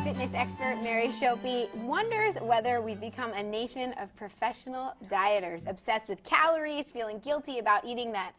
Fitness expert Mary Schoepe wonders whether we've become a nation of professional dieters, obsessed with calories, feeling guilty about eating that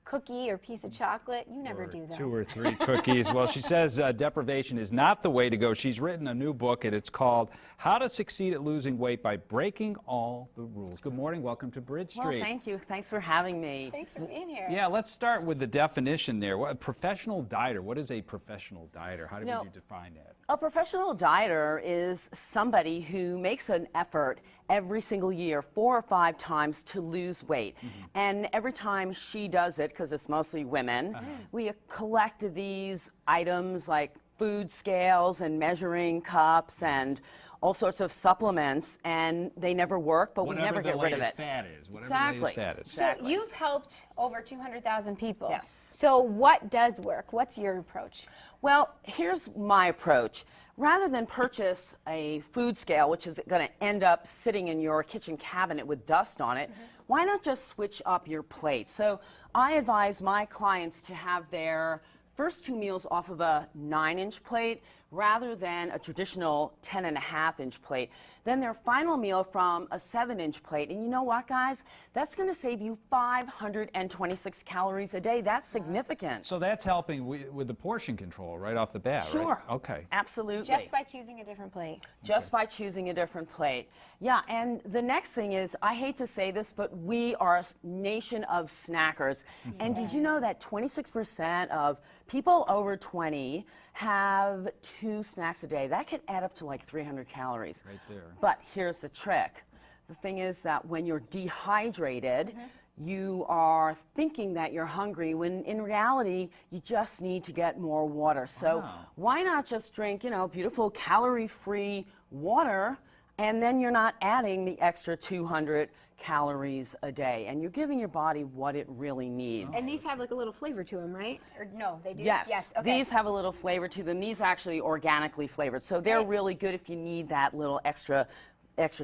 cookie or piece of chocolate. You never do that. 2 or 3 cookies. Well, she says deprivation is not the way to go. She's written a new book, and it's called How to Succeed at Losing Weight by Breaking All the Rules. Good morning. Welcome to Bridge Street. Well, thank you. Thanks for having me. Thanks for being here. Yeah, let's start with the definition there. What, a professional dieter. What is a professional dieter? How would you define that? A professional dieter is somebody who makes an effort every single year 4 or 5 times to lose weight. And every time she does it, because it's mostly women, we collect these items like food scales and measuring cups and all sorts of supplements, and they never work, but we never get rid of it. Whatever Exactly. the latest fad is. So you've helped over 200,000 people. Yes. So what does work? What's your approach? Well, here's my approach. Rather than purchase a food scale, which is going to end up sitting in your kitchen cabinet with dust on it, why not just switch up your plate? So I advise my clients to have their first 2 meals off of a 9-inch plate rather than a traditional 10.5-inch plate. Then their final meal from a 7-inch plate. And you know what, guys? That's going to save you 526 calories a day. That's significant. So that's helping with the portion control right off the bat, Sure. right? Okay. Absolutely. Just by choosing a different plate. Just by choosing a different plate. Yeah, and the next thing is, I hate to say this, but we are a nation of snackers. And did you know that 26% of people over 20 have 2 snacks a day? That could add up to like 300 calories. Right there. But here's the trick. The thing is that when you're dehydrated, you are thinking that you're hungry when in reality you just need to get more water. So why not just drink, you know, beautiful calorie-free water, and then you're not adding the extra 200 calories a day, and you're giving your body what it really needs. And these have like a little flavor to them, right? Or no, they do? Yes. Yes. Okay. These have a little flavor to them. These are actually organically flavored, so they're really good if you need that little extra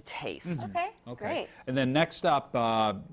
taste. Okay. Great. And then next up,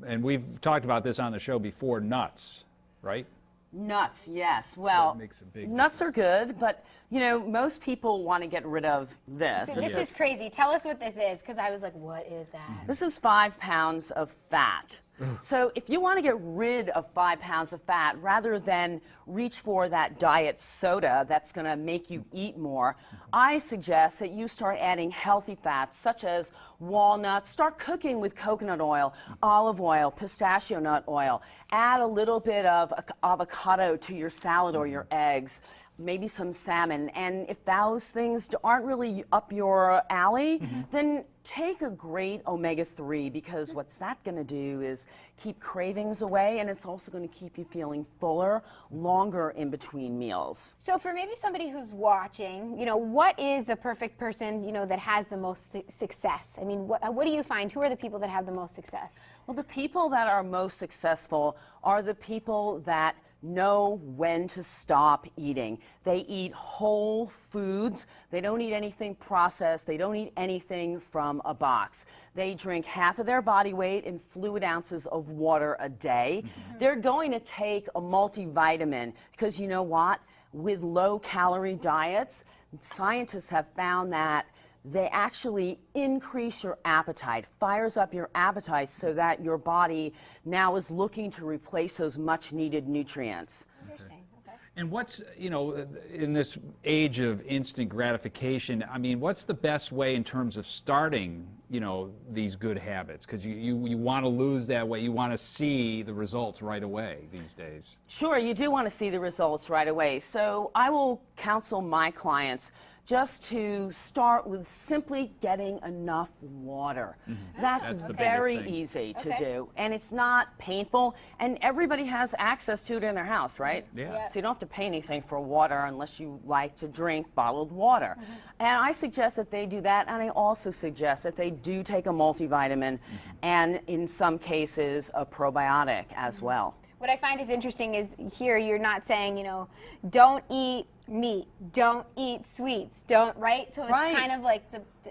and we've talked about this on the show before, nuts, right? Nuts, yes. Well, That makes a big nuts are good, but you know, most people want to get rid of this. So this is crazy. Tell us what this is, because I was like, what is that? This is 5 pounds of fat. So if you want to get rid of 5 pounds of fat, rather than reach for that diet soda that's going to make you eat more, I suggest that you start adding healthy fats such as walnuts. Start cooking with coconut oil, olive oil, pistachio nut oil. Add a little bit of avocado to your salad or your eggs. Maybe some salmon, and if those things aren't really up your alley, then take a great omega-3, because what's that going to do is keep cravings away, and it's also going to keep you feeling fuller longer in between meals. So for maybe somebody who's watching, you know, what is the perfect person, you know, that has the most success? I mean, what do you find? Who are the people that have the most success? Well, the people that are most successful are the people that know when to stop eating. They eat whole foods. They don't eat anything processed. They don't eat anything from a box. They drink half of their body weight in fluid ounces of water a day. They're going to take a multivitamin, because you know what? With low-calorie diets, scientists have found that they actually increase your appetite, fires up your appetite, so that your body now is looking to replace those much needed nutrients. Interesting. Okay. And what's, you know, in this age of instant gratification, I mean, what's the best way in terms of starting, you know, these good habits? Because you want to lose that weight, you want to see the results right away these days. Sure, you do want to see the results right away. So I will counsel my clients just to start with simply getting enough water. That's very easy to do, and it's not painful, and everybody has access to it in their house, right? Yeah. So you don't have to pay anything for water unless you like to drink bottled water. And I suggest that they do that, and I also suggest that they do take a multivitamin and in some cases a probiotic as well. What I find is interesting is here you're not saying, you know, don't eat meat, don't eat sweets, don't, right? So it's kind of like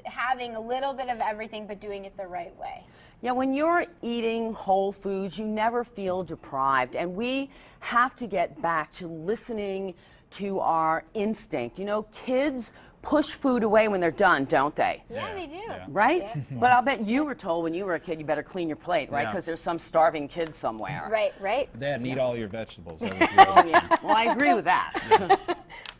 having a little bit of everything but doing it the right way. Yeah, when you're eating whole foods, you never feel deprived, and we have to get back to listening to our instinct. You know, kids push food away when they're done, don't they? Yeah, they do. Yeah. Right? Yeah. But I'll bet you were told when you were a kid you better clean your plate, right? Yeah. Because there's some starving kid somewhere. Right, right. Dad, eat all your vegetables. That was Oh, yeah. Well, I agree with that.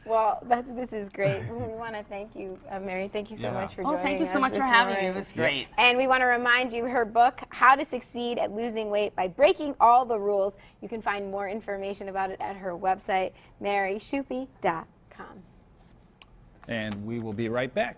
Well, this is great. We want to thank you, Mary. Thank you so Yeah. much for Oh, joining us. thank you so much this for having me. morning. It was great. And we want to remind you her book, How to Succeed at Losing Weight by Breaking All the Rules. You can find more information about it at her website, maryschoepe.com. And we will be right back.